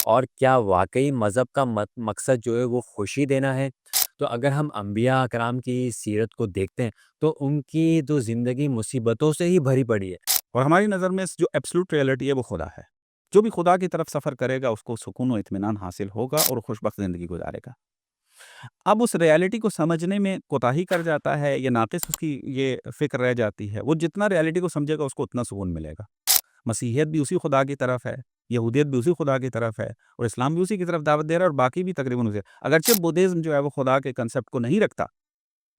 اور کیا واقعی مذہب کا مقصد جو ہے وہ خوشی دینا ہے؟ تو اگر ہم انبیاء اکرام کی سیرت کو دیکھتے ہیں تو ان کی تو زندگی مصیبتوں سے ہی بھری پڑی ہے۔ اور ہماری نظر میں جو ایبسلوٹ ریئلٹی ہے وہ خدا ہے۔ جو بھی خدا کی طرف سفر کرے گا اس کو سکون و اطمینان حاصل ہوگا اور خوش بخت زندگی گزارے گا۔ اب اس ریالٹی کو سمجھنے میں کوتاہی کر جاتا ہے یا ناقص اس کی یہ فکر رہ جاتی ہے، وہ جتنا ریالٹی کو سمجھے گا اس کو اتنا سکون ملے گا۔ مسیحیت بھی اسی خدا کی طرف ہے، یہودیت بھی اسی خدا کی طرف ہے، اور اسلام بھی اسی کی طرف دعوت دے رہا ہے، اور باقی بھی تقریباً اسے، اگرچہ بدھزم جو ہے وہ خدا کے کنسپٹ کو نہیں رکھتا،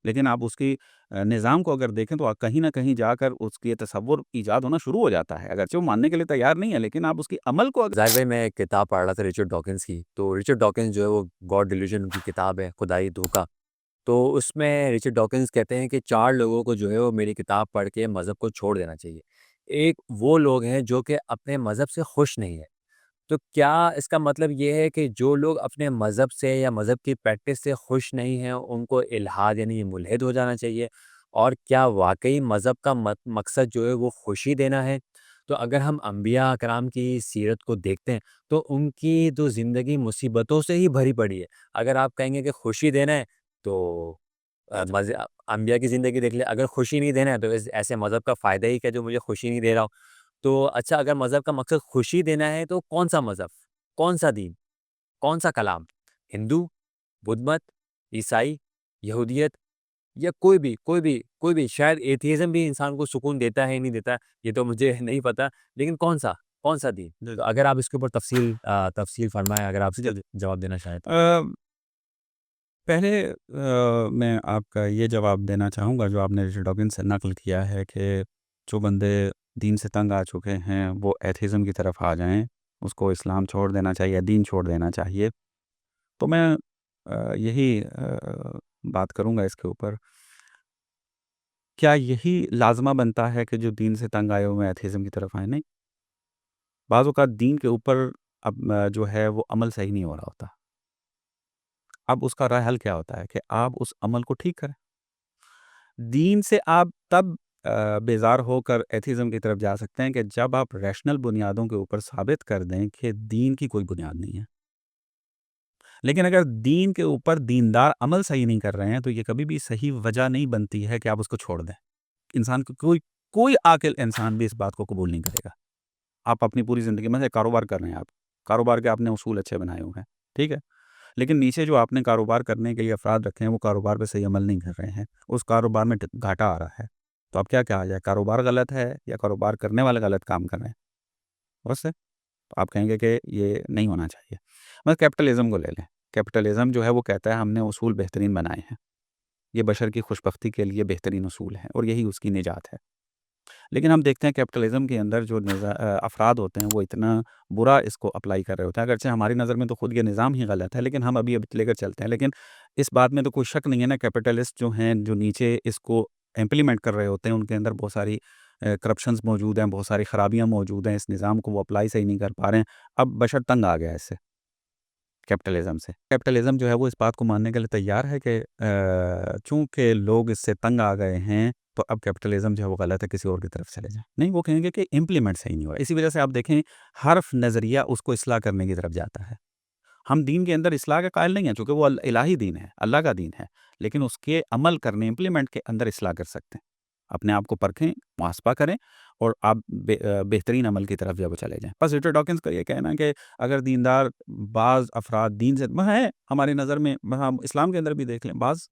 لیکن آپ اس کی نظام کو اگر دیکھیں تو کہیں نہ کہیں جا کر اس کی تصور ایجاد ہونا شروع ہو جاتا ہے، اگرچہ وہ ماننے کے لیے تیار نہیں ہے، لیکن آپ اس کی عمل کو ظاہر بھائی میں ایک کتاب پڑھ رہا تھا رچرڈ ڈاکنز کی، تو رچرڈ ڈاکنز جو ہے وہ گاڈ ڈیلیوژن ان کی کتاب ہے، خدائی دھوکہ۔ تو اس میں رچرڈ ڈاکنز کہتے ہیں کہ 4 لوگوں کو جو ہے وہ میری کتاب پڑھ کے مذہب کو چھوڑ دینا چاہیے۔ ایک وہ لوگ ہیں جو کہ اپنے مذہب سے خوش نہیں ہیں۔ تو کیا اس کا مطلب یہ ہے کہ جو لوگ اپنے مذہب سے یا مذہب کی پریکٹس سے خوش نہیں ہیں ان کو الحاد یعنی ملحد ہو جانا چاہیے؟ اور کیا واقعی مذہب کا مقصد جو ہے وہ خوشی دینا ہے؟ تو اگر ہم انبیاء اکرام کی سیرت کو دیکھتے ہیں تو ان کی تو زندگی مصیبتوں سے ہی بھری پڑی ہے۔ اگر آپ کہیں گے کہ خوشی دینا ہے تو انبیاء کی زندگی دیکھ لیں، اگر خوشی نہیں دینا ہے تو ایسے مذہب کا فائدہ ہی کیا جو مجھے خوشی نہیں دے رہا ہو؟ تو اچھا اگر مذہب کا مقصد خوشی دینا ہے تو کون سا مذہب، کون سا دین، کون سا کلام؟ ہندو، بدھ مت، عیسائی، یہودیت، یا کوئی بھی شاید ایتھیزم بھی انسان کو سکون دیتا ہے نہیں دیتا، یہ تو مجھے نہیں پتا، لیکن کون سا دین؟ تو اگر آپ اس کے اوپر تفصیل فرمائیں، اگر آپ جواب دینا چاہیں تو۔ پہلے میں آپ کا یہ جواب دینا چاہوں گا جو آپ نے رچرڈ ڈاکنز سے نقل کیا ہے کہ جو بندے دین سے تنگ آ چکے ہیں وہ ایتھیزم کی طرف آ جائیں، اس کو اسلام چھوڑ دینا چاہیے، دین چھوڑ دینا چاہیے۔ تو میں یہی بات کروں گا اس کے اوپر، کیا یہی لازمہ بنتا ہے کہ جو دین سے تنگ آئے ہوئے ایتھیزم کی طرف آئیں؟ نہیں، بعض اوقات دین کے اوپر اب جو ہے وہ عمل صحیح نہیں ہو رہا ہوتا، اب اس کا راہ حل کیا ہوتا ہے کہ آپ اس عمل کو ٹھیک کریں۔ دین سے آپ تب بیزار ہو کر ایتھیزم کی طرف جا سکتے ہیں کہ جب آپ ریشنل بنیادوں کے اوپر ثابت کر دیں کہ دین کی کوئی بنیاد نہیں ہے۔ لیکن اگر دین کے اوپر دیندار عمل صحیح نہیں کر رہے ہیں تو یہ کبھی بھی صحیح وجہ نہیں بنتی ہے کہ آپ اس کو چھوڑ دیں۔ انسان کو کوئی عاقل انسان بھی اس بات کو قبول نہیں کرے گا۔ آپ اپنی پوری زندگی میں سے کاروبار کر رہے ہیں، آپ کاروبار کے آپ نے اصول اچھے بنائے ہوئے ہیں، ٹھیک ہے، لیکن نیچے جو آپ نے کاروبار کرنے کے لیے افراد رکھے ہیں وہ کاروبار پہ صحیح عمل نہیں کر رہے ہیں، اس کاروبار میں گھاٹا آ رہا ہے، تو اب کیا کہا جائے، کاروبار غلط ہے یا کاروبار کرنے والے غلط کام کر رہے ہیں؟ بس ہے، تو آپ کہیں گے کہ یہ نہیں ہونا چاہیے۔ بس کیپٹلزم کو لے لیں، کیپٹلزم جو ہے وہ کہتا ہے ہم نے اصول بہترین بنائے ہیں، یہ بشر کی خوش بختی کے لیے بہترین اصول ہیں اور یہی اس کی نجات ہے۔ لیکن ہم دیکھتے ہیں کیپٹلزم کے اندر جو افراد ہوتے ہیں وہ اتنا برا اس کو اپلائی کر رہے ہوتے ہیں، اگرچہ ہماری نظر میں تو خود یہ نظام ہی غلط ہے، لیکن ہم ابھی لے کر چلتے ہیں۔ لیکن اس بات میں تو کوئی شک نہیں ہے نا، کیپٹلسٹ جو ہیں جو نیچے اس کو امپلیمنٹ کر رہے ہوتے ہیں ان کے اندر بہت ساری کرپشنز موجود ہیں، بہت ساری خرابیاں موجود ہیں، اس نظام کو وہ اپلائی صحیح نہیں کر پا رہے ہیں۔ اب بشر تنگ آ گیا ہے اس سے، کیپٹلزم سے۔ کیپٹلزم جو ہے وہ اس بات کو ماننے کے لیے تیار ہے کہ چونکہ لوگ اس سے تنگ آ گئے ہیں تو اب کیپٹلزم جو ہے وہ غلط ہے، کسی اور کی طرف چلے جائیں۔ نہیں، وہ کہیں گے کہ امپلیمنٹ صحیح نہیں ہوا، اسی وجہ سے آپ دیکھیں حرف نظریہ اس کو اصلاح کرنے کی طرف جاتا ہے۔ ہم دین کے اندر اصلاح کے قائل نہیں ہیں چونکہ وہ الہی دین ہے، اللہ کا دین ہے، لیکن اس کے عمل کرنے، امپلیمنٹ کے اندر اصلاح کر سکتے ہیں۔ اپنے آپ کو پرکھیں، محاسبہ کریں اور آپ بہترین عمل کی طرف جب چلے جائیں۔ بس رچرڈ ڈاکنز کا یہ کہنا ہے کہ اگر دیندار بعض افراد دین سے ہے، ہماری نظر میں ہم اسلام کے اندر بھی دیکھ لیں، بعض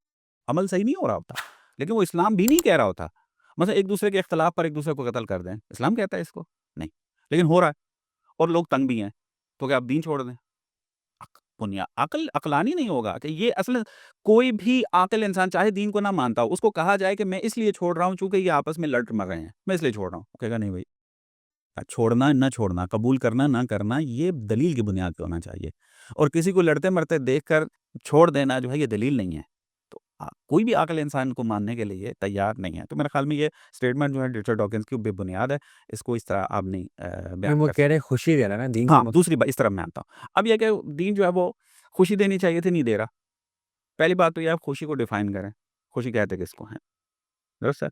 عمل صحیح نہیں ہو رہا ہوتا لیکن وہ اسلام بھی نہیں کہہ رہا ہوتا، مثلا ایک دوسرے کے اختلاف پر ایک دوسرے کو قتل کر دیں، اسلام کہتا ہے اس کو؟ نہیں، لیکن ہو رہا ہے اور لوگ تنگ بھی ہیں، تو کیا آپ دین چھوڑ دیں؟ عقلانی نہیں ہوگا کہ یہ اصل کوئی بھی عاقل انسان چاہے دین کو نہ مانتا ہو، اس کو کہا جائے کہ میں اس لیے چھوڑ رہا ہوں چونکہ یہ آپس میں لڑ مر رہے ہیں، میں اس لیے چھوڑ رہا ہوں، کہے گا نہیں بھائی، چھوڑنا نہ چھوڑنا، قبول کرنا نہ کرنا، یہ دلیل کی بنیاد پہ ہونا چاہیے، اور کسی کو لڑتے مرتے دیکھ کر چھوڑ دینا جو ہے یہ دلیل نہیں ہے، تو کوئی بھی عاقل انسان کو ماننے کے لیے تیار نہیں ہے۔ تو میرے خیال میں یہ اسٹیٹمنٹ جو ہے رچرڈ ڈاکنز کی بے بنیاد ہے، اس کو اس طرح آپ نہیں بیان وہ کر کہہ سکتے۔ رہے ہیں خوشی دینا نا دین کا ہاں، دوسری بات اس طرح میں آتا ہوں، اب یہ کہ دین جو ہے وہ خوشی دینی چاہیے تھی، نہیں دے رہا۔ پہلی بات تو یہ آپ خوشی کو ڈیفائن کریں، خوشی کہتے کس کو ہیں، درست ہے؟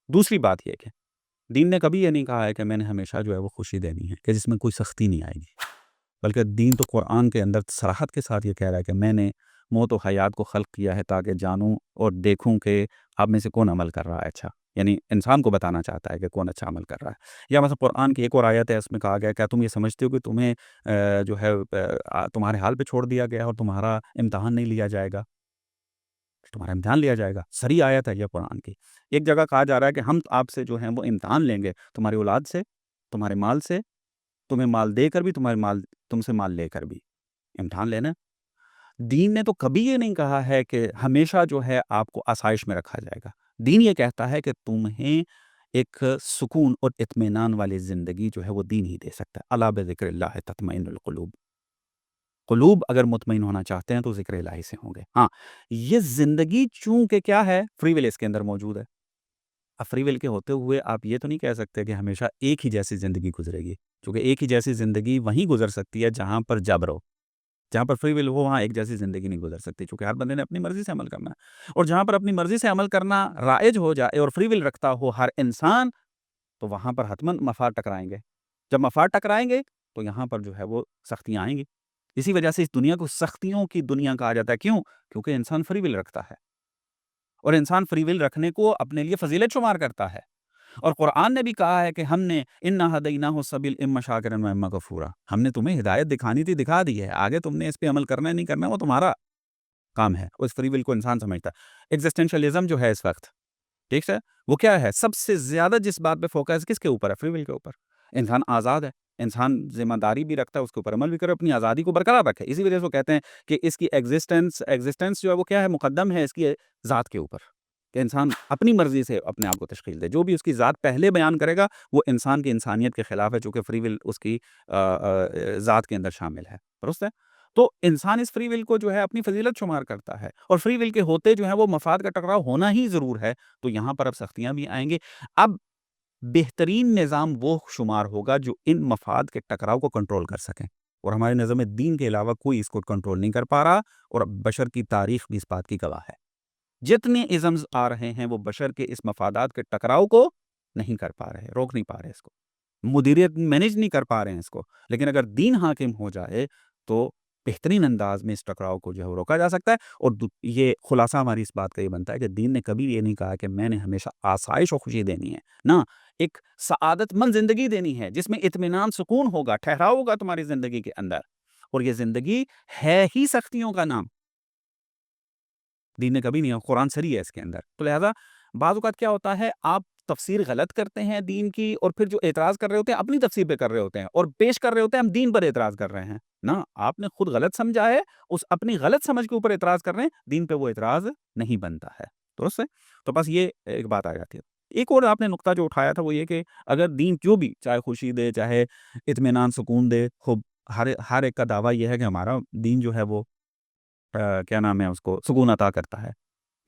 دوسری بات یہ کہ دین نے کبھی یہ نہیں کہا ہے کہ میں نے ہمیشہ جو ہے وہ خوشی دینی ہے، کہ جس میں کوئی سختی نہیں آئے گی، بلکہ دین تو قرآن کے اندر صراحت کے ساتھ یہ کہہ رہا ہے کہ میں نے موت و حیات کو خلق کیا ہے تاکہ جانوں اور دیکھوں کہ آپ میں سے کون عمل کر رہا ہے اچھا، یعنی انسان کو بتانا چاہتا ہے کہ کون اچھا عمل کر رہا ہے۔ یا مثلا قرآن کی ایک اور آیت ہے، اس میں کہا گیا کیا تم یہ سمجھتے ہو کہ تمہیں جو ہے تمہارے حال پہ چھوڑ دیا گیا اور تمہارا امتحان نہیں لیا جائے گا، تمہارا امتحان لیا جائے گا۔ صریح آیت ہے یہ قرآن کی۔ ایک جگہ کہا جا رہا ہے کہ ہم آپ سے جو ہیں وہ امتحان لیں گے، تمہاری اولاد سے، تمہارے مال سے، تمہیں مال دے کر بھی، تم سے مال لے کر بھی امتحان لینا۔ دین نے تو کبھی یہ نہیں کہا ہے کہ ہمیشہ جو ہے آپ کو آسائش میں رکھا جائے گا۔ دین یہ کہتا ہے کہ تمہیں ایک سکون اور اطمینان والی زندگی جو ہے وہ دین ہی دے سکتا ہے۔ الا بذکر اللہ تطمئن القلوب، قلوب اگر مطمئن ہونا چاہتے ہیں تو ذکر الہی سے ہوں گے۔ ہاں، یہ زندگی چونکہ کیا ہے، فری ول اس کے اندر موجود ہے۔ اب فری ول کے ہوتے ہوئے آپ یہ تو نہیں کہہ سکتے کہ ہمیشہ ایک ہی جیسی زندگی گزرے گی، کیونکہ ایک ہی جیسی زندگی وہیں گزر سکتی ہے جہاں پر جبر ہو، جہاں پر فری ول ہو وہاں ایک جیسی زندگی نہیں گزر سکتی، چونکہ ہر بندے نے اپنی مرضی سے عمل کرنا ہے، اور جہاں پر اپنی مرضی سے عمل کرنا رائج ہو جائے اور فری ول رکھتا ہو ہر انسان، تو وہاں پر حتماً مفاد ٹکرائیں گے۔ جب مفاد ٹکرائیں گے تو یہاں پر جو ہے وہ سختیاں آئیں گی۔ اسی وجہ سے اس دنیا کو سختیوں کی دنیا کہا جاتا ہے۔ کیوں؟ کیونکہ انسان فری ول رکھتا ہے، اور انسان فری ول رکھنے کو اپنے لیے فضیلت شمار کرتا ہے۔ اور قرآن نے بھی کہا ہے کہ ہم نے انا ہدیناہ السبیل اما شاکرا و اما کفورا، ہم نے تمہیں ہدایت دکھانی تھی، دکھا دی ہے، آگے تم نے اس پہ عمل کرنا ہے نہیں کرنا ہے وہ تمہارا کام ہے۔ اس فری ول کو انسان سمجھتا ہے۔ ایگزسٹینشلزم جو ہے اس وقت، ٹھیک ہے، وہ کیا ہے؟ سب سے زیادہ جس بات پہ فوکس کس کے اوپر ہے؟ فری ول کے اوپر۔ انسان آزاد ہے، انسان ذمہ داری بھی رکھتا ہے، اس کے اوپر عمل بھی کرے، اپنی آزادی کو برقرار رکھے۔ اسی وجہ سے وہ کہتے ہیں کہ اس کی ایگزسٹنس جو ہے وہ کیا ہے؟ مقدم ہے اس کی ذات کے اوپر، کہ انسان اپنی مرضی سے اپنے آپ کو تشکیل دے۔ جو بھی اس کی ذات پہلے بیان کرے گا وہ انسان کی انسانیت کے خلاف ہے، چونکہ فری ول اس کی ذات کے اندر شامل ہے، درست ہے؟ تو انسان اس فری ول کو جو ہے اپنی فضیلت شمار کرتا ہے، اور فری ول کے ہوتے جو ہے وہ مفاد کا ٹکراؤ ہونا ہی ضرور ہے۔ تو یہاں پر اب سختیاں بھی آئیں گے۔ اب بہترین نظام وہ شمار ہوگا جو ان مفاد کے ٹکراؤ کو کنٹرول کر سکیں، اور ہمارے نظام دین کے علاوہ کوئی اس کو کنٹرول نہیں کر پا رہا، اور بشر کی تاریخ بھی اس بات کی گواہ ہے۔ جتنے ازمز آ رہے ہیں وہ بشر کے اس مفادات کے ٹکراؤ کو نہیں کر پا رہے، روک نہیں پا رہے، اس کو مدیریت مینج نہیں کر پا رہے ہیں اس کو۔ لیکن اگر دین حاکم ہو جائے تو بہترین انداز میں اس ٹکراؤ کو جو ہے وہ روکا جا سکتا ہے۔ اور یہ خلاصہ ہماری اس بات کا یہ بنتا ہے کہ دین نے کبھی یہ نہیں کہا کہ میں نے ہمیشہ آسائش و خوشی دینی ہے، نہ، ایک سعادت مند زندگی دینی ہے جس میں اطمینان، سکون ہوگا، ٹھہراؤ ہوگا تمہاری زندگی کے اندر، اور یہ زندگی ہے ہی سختیوں کا نام۔ دین نے کبھی نہیں، قرآن سری ہے اس کے اندر۔ تو لہذا بعض اوقات کیا ہوتا ہے، آپ تفسیر غلط کرتے ہیں دین کی، اور پھر جو اعتراض کر رہے ہوتے ہیں اپنی تفسیر پہ کر رہے ہوتے ہیں، اور پیش کر رہے ہوتے ہیں ہم دین پر اعتراض کر رہے ہیں۔ نہ، آپ نے خود غلط سمجھا ہے، اس اپنی غلط سمجھ کے اوپر اعتراض کر رہے ہیں، دین پہ وہ اعتراض نہیں بنتا ہے، درست ہے؟ تو بس یہ ایک بات آ جاتی ہے۔ ایک اور آپ نے نقطہ جو اٹھایا تھا وہ یہ کہ اگر دین جو بھی، چاہے خوشی دے، چاہے اطمینان، سکون دے، خوب، ہر ایک کا دعویٰ یہ ہے کہ ہمارا دین جو ہے وہ کیا نام ہے، اس کو سکون عطا کرتا ہے۔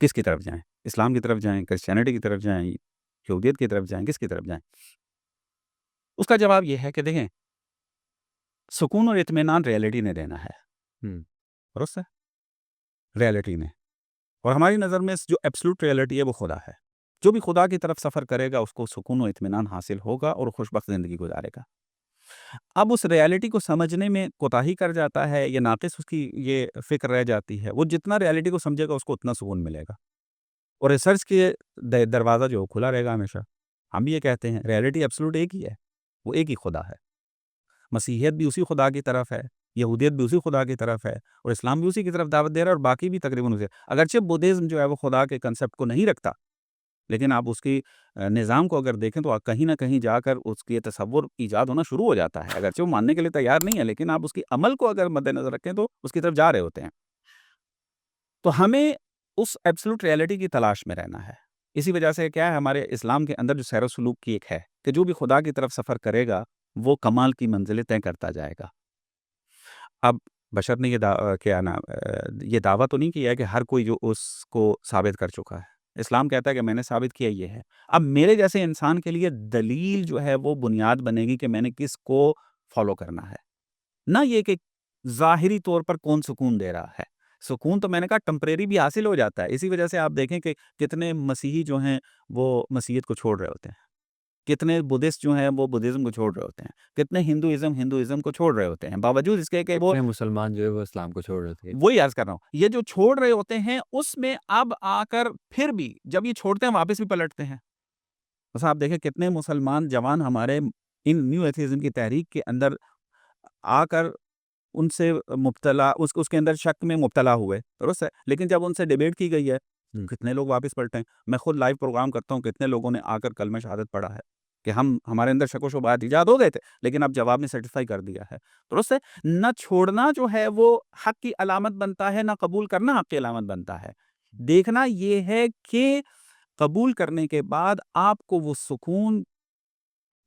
کس کی طرف جائیں؟ اسلام کی طرف جائیں، کرسچینٹی کی طرف جائیں، یہودیت کی طرف جائیں، کس کی طرف جائیں؟ اس کا جواب یہ ہے کہ دیکھیں، سکون اور اطمینان ریئلٹی نے دینا ہے، درست ہے؟ ریئلٹی نے، اور ہماری نظر میں جو ایبسلوٹ ریئلٹی ہے وہ خدا ہے۔ جو بھی خدا کی طرف سفر کرے گا اس کو سکون و اطمینان حاصل ہوگا اور خوشبخت زندگی گزارے گا۔ اب اس ریئلٹی کو سمجھنے میں کوتاہی کر جاتا ہے یا ناقص اس کی یہ فکر رہ جاتی ہے، وہ جتنا ریئلٹی کو سمجھے گا اس کو اتنا سکون ملے گا، اور ریسرچ کے دروازہ جو کھلا رہے گا ہمیشہ۔ ہم بھی یہ کہتے ہیں ریئلٹی ایبسلوٹ ایک ہی ہے، وہ ایک ہی خدا ہے۔ مسیحیت بھی اسی خدا کی طرف ہے، یہودیت بھی اسی خدا کی طرف ہے، اور اسلام بھی اسی کی طرف دعوت دے رہا ہے، اور باقی بھی تقریباً اسے، اگرچہ بدھزم جو ہے وہ خدا کے کنسپٹ کو نہیں رکھتا، لیکن آپ اس کی نظام کو اگر دیکھیں تو کہیں نہ کہیں جا کر اس کی تصور ایجاد ہونا شروع ہو جاتا ہے، اگرچہ وہ ماننے کے لیے تیار نہیں ہے، لیکن آپ اس کی عمل کو اگر مد نظر رکھیں تو اس کی طرف جا رہے ہوتے ہیں۔ تو ہمیں اس ایبسلوٹ ریئلٹی کی تلاش میں رہنا ہے۔ اسی وجہ سے کیا ہے، ہمارے اسلام کے اندر جو سیر و سلوک کی ایک ہے کہ جو بھی خدا کی طرف سفر کرے گا وہ کمال کی منزلیں طے کرتا جائے گا۔ اب بشر نے یہ دعویٰ تو نہیں کیا ہے کہ ہر کوئی جو اس کو ثابت کر چکا ہے۔ اسلام کہتا ہے کہ میں نے ثابت کیا یہ ہے۔ اب میرے جیسے انسان کے لیے دلیل جو ہے وہ بنیاد بنے گی کہ میں نے کس کو فالو کرنا ہے، نہ یہ کہ ظاہری طور پر کون سکون دے رہا ہے۔ سکون تو میں نے کہا ٹمپریری بھی حاصل ہو جاتا ہے، اسی وجہ سے آپ دیکھیں کہ کتنے مسیحی جو ہیں وہ مسیحیت کو چھوڑ رہے ہوتے ہیں، کتنے بدھسٹ جو ہیں وہ بدھزم کو چھوڑ رہے ہوتے ہیں، کتنے ہندوازم کو چھوڑ رہے ہوتے ہیں، باوجود اس کے کہ وہ کتنے مسلمان جو ہے وہ اسلام کو چھوڑ رہے تھے۔ وہی عرض کر رہا ہوں، یہ جو چھوڑ رہے ہوتے ہیں اس میں اب آ کر پھر بھی جب یہ چھوڑتے ہیں واپس بھی پلٹتے ہیں۔ بس آپ دیکھیں کتنے مسلمان جوان ہمارے ان نیو ایتھیزم کی تحریک کے اندر آ کر ان سے مبتلا اس کے اندر شک میں مبتلا ہوئے، درست ہے، لیکن جب ان سے ڈیبیٹ کی گئی ہے کتنے لوگ واپس پلٹے ہیں۔ میں خود لائیو پروگرام کرتا ہوں، کتنے لوگوں نے آ کر کلمہ شہادت پڑھا ہے کہ ہمارے اندر شک و شبہات ایجاد ہو گئے تھے لیکن اب جواب نے سیٹسفائی کر دیا ہے، درست ہے۔ نہ چھوڑنا جو ہے وہ حق کی علامت بنتا ہے، نہ قبول کرنا حق کی علامت بنتا ہے۔ دیکھنا یہ ہے کہ قبول کرنے کے بعد آپ کو وہ سکون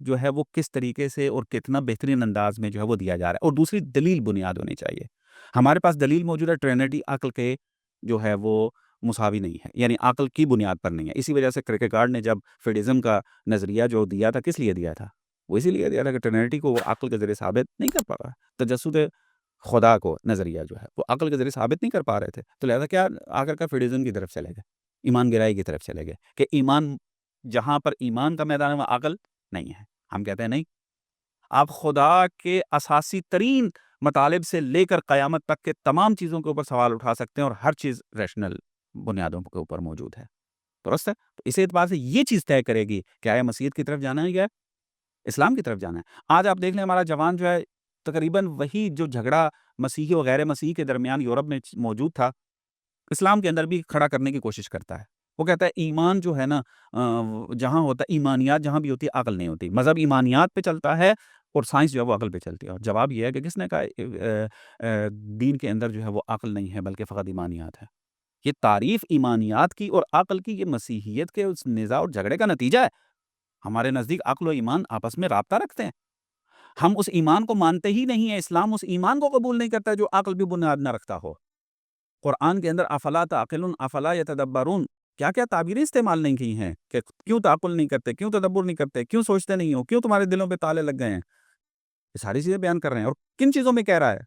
جو ہے وہ کس طریقے سے اور کتنا بہترین انداز میں جو ہے وہ دیا جا رہا ہے، اور دوسری دلیل بنیاد ہونی چاہیے۔ ہمارے پاس دلیل موجود ہے، ٹرینٹی عقل کے جو ہے وہ مساوی نہیں ہے، یعنی عقل کی بنیاد پر نہیں ہے۔ اسی وجہ سے کریکیگارڈ نے جب فیڈزم کا نظریہ جو دیا تھا کس لیے دیا تھا؟ وہ اسی لیے دیا تھا کہ ٹرینٹی کو وہ عقل کے ذریعے ثابت نہیں کر پا رہا، تجسد خدا کو نظریہ جو ہے وہ عقل کے ذریعے ثابت نہیں کر پا رہے تھے، تو لہذا کیا آخر کا فیڈزم کی طرف چلے گئے، ایمان گرائی کی طرف چلے گئے کہ ایمان جہاں پر ایمان کا میدان ہے وہاں عقل نہیں ہے۔ ہم کہتے ہیں نہیں، آپ خدا کے اساسی ترین مطالب سے لے کر قیامت تک کے تمام چیزوں کے اوپر سوال اٹھا سکتے ہیں اور ہر چیز ریشنل بنیادوں کے اوپر موجود ہے، درست ہے۔ تو اسی اعتبار سے یہ چیز طے کرے گی کہ آیا مسیحیت کی طرف جانا ہے یا اسلام کی طرف جانا ہے۔ آج آپ دیکھ لیں ہمارا جوان جو ہے تقریباً وہی جو جھگڑا مسیحی و غیر مسیحی کے درمیان یورپ میں موجود تھا، اسلام کے اندر بھی کھڑا کرنے کی کوشش کرتا ہے۔ وہ کہتا ہے ایمان جو ہے نا جہاں ہوتا ہے ایمانیات جہاں بھی ہوتی ہے عقل نہیں ہوتی، مذہب ایمانیات پہ چلتا ہے اور سائنس جو ہے وہ عقل پہ چلتی ہے۔ اور جواب یہ ہے کہ کس نے کہا دین کے اندر جو ہے وہ عقل نہیں ہے بلکہ فقط ایمانیات ہے۔ یہ تعریف ایمانیات کی اور عقل کی یہ مسیحیت کے اس نزاع اور جھگڑے کا نتیجہ ہے۔ ہمارے نزدیک عقل و ایمان آپس میں رابطہ رکھتے ہیں، ہم اس ایمان کو مانتے ہی نہیں ہیں۔ اسلام اس ایمان کو قبول نہیں کرتا جو عقل بھی بنیاد نہ رکھتا ہو۔ قرآن کے اندر افلا تعقلون افلا یتدبرون کیا کیا تعبیریں استعمال نہیں کی ہیں کہ کیوں تعقل نہیں کرتے، کیوں تدبر نہیں کرتے، کیوں سوچتے نہیں ہو، کیوں تمہارے دلوں پہ تالے لگ گئے ہیں۔ یہ ساری چیزیں بیان کر رہے ہیں، اور کن چیزوں میں کہہ رہا ہے؟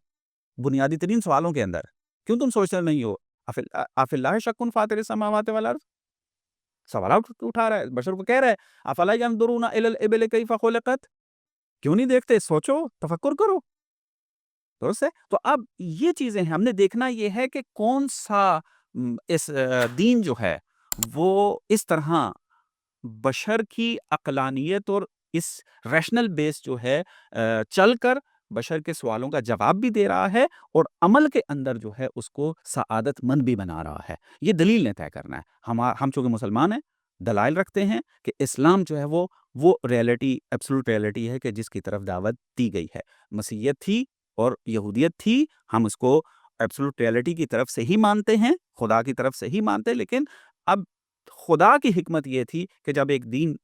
بنیادی ترین سوالوں کے اندر کیوں تم سوچتے نہیں ہو؟ اف اللہ شک فاطر السماوات والارض، سوالات اٹھا رہا ہے، بشر کو کہہ رہا ہے افلا ينظرون الى الابل کیف خلقت، کیوں نہیں دیکھتے، سوچو، تفکر کرو، درست ہے۔ تو اب یہ چیزیں ہیں، ہم نے دیکھنا یہ ہے کہ کون سا اس دین جو ہے وہ اس طرح بشر کی عقلانیت اور اس ریشنل بیس جو ہے چل کر بشر کے سوالوں کا جواب بھی دے رہا ہے اور عمل کے اندر جو ہے اس کو سعادت مند بھی بنا رہا ہے۔ یہ دلیل نے طے کرنا ہے۔ ہم چونکہ مسلمان ہیں، دلائل رکھتے ہیں کہ اسلام جو ہے وہ ریئلٹی، ایبسولوٹ ریئلٹی ہے کہ جس کی طرف دعوت دی گئی ہے۔ مسیحیت تھی اور یہودیت تھی، ہم اس کو ایبسولوٹ ریئلٹی کی طرف سے ہی مانتے ہیں، خدا کی طرف سے ہی مانتے ہیں، لیکن اب خدا کی حکمت یہ تھی کہ جب ایک دین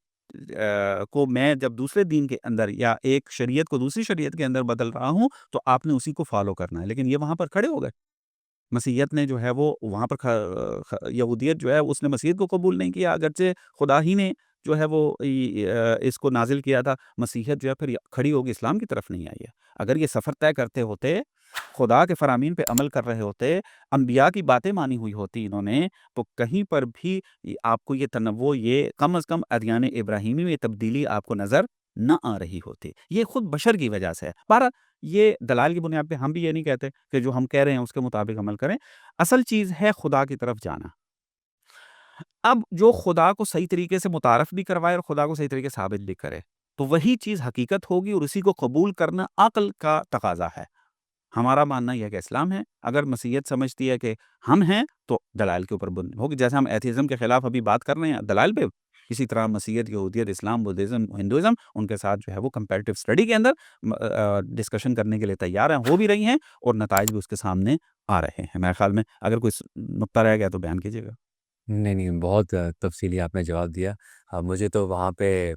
کو میں جب دوسرے دین کے اندر یا ایک شریعت کو دوسری شریعت کے اندر بدل رہا ہوں تو آپ نے اسی کو فالو کرنا ہے۔ لیکن یہ وہاں پر کھڑے ہو گئے، مسیحیت نے جو ہے وہ وہاں پر یہودیت جو ہے اس نے مسیحیت کو قبول نہیں کیا، اگرچہ خدا ہی نے جو ہے وہ اس کو نازل کیا تھا۔ مسیحیت جو ہے پھر کھڑی ہوگی اسلام کی طرف نہیں آئی ہے۔ اگر یہ سفر طے کرتے ہوتے، خدا کے فرامین پہ عمل کر رہے ہوتے، انبیاء کی باتیں مانی ہوئی ہوتی انہوں نے، تو کہیں پر بھی آپ کو یہ تنوع، یہ کم از کم ادیان ابراہیمی میں تبدیلی آپ کو نظر نہ آ رہی ہوتی۔ یہ خود بشر کی وجہ سے ہے۔ بہرحال یہ دلائل کی بنیاد پہ ہم بھی یہ نہیں کہتے کہ جو ہم کہہ رہے ہیں اس کے مطابق عمل کریں۔ اصل چیز ہے خدا کی طرف جانا۔ اب جو خدا کو صحیح طریقے سے متعارف بھی کروائے اور خدا کو صحیح طریقے سے ثابت بھی کرے تو وہی چیز حقیقت ہوگی، اور اسی کو قبول کرنا عقل کا تقاضا ہے۔ ہمارا ماننا یہ ہے کہ اسلام ہے، اگر مسیحیت سمجھتی ہے کہ ہم ہیں تو دلائل کے اوپر بن ہوگی۔ جیسے ہم ایتھیزم کے خلاف ابھی بات کر رہے ہیں دلائل پہ، اسی طرح مسیحیت، یہودیت، اسلام، بدھزم، ہندوازم ان کے ساتھ جو ہے وہ کمپیریٹیو اسٹڈی کے اندر ڈسکشن کرنے کے لیے تیار ہیں، ہو بھی رہی ہیں، اور نتائج بھی اس کے سامنے آ رہے ہیں۔ میرے خیال میں اگر کوئی نقطہ رہ گیا تو بیان کیجیے گا۔ نہیں، بہت تفصیلی آپ نے جواب دیا۔ مجھے تو وہاں پہ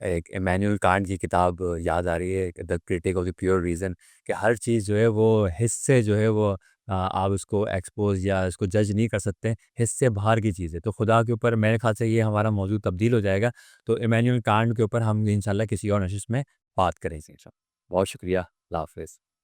ایک ایمینول کانٹ کی کتاب یاد آ رہی ہے، the critique of the pure reason, کہ ہر چیز جو ہے وہ حس سے جو ہے وہ آپ اس کو ایکسپوز یا اس کو جج نہیں کر سکتے، حس سے باہر کی چیز ہے۔ تو خدا کے اوپر میرے خیال سے یہ ہمارا موضوع تبدیل ہو جائے گا، تو ایمینول کانٹ کے اوپر ہم انشاءاللہ کسی اور نشست میں بات کریں گے۔ بہت شکریہ، اللہ حافظ۔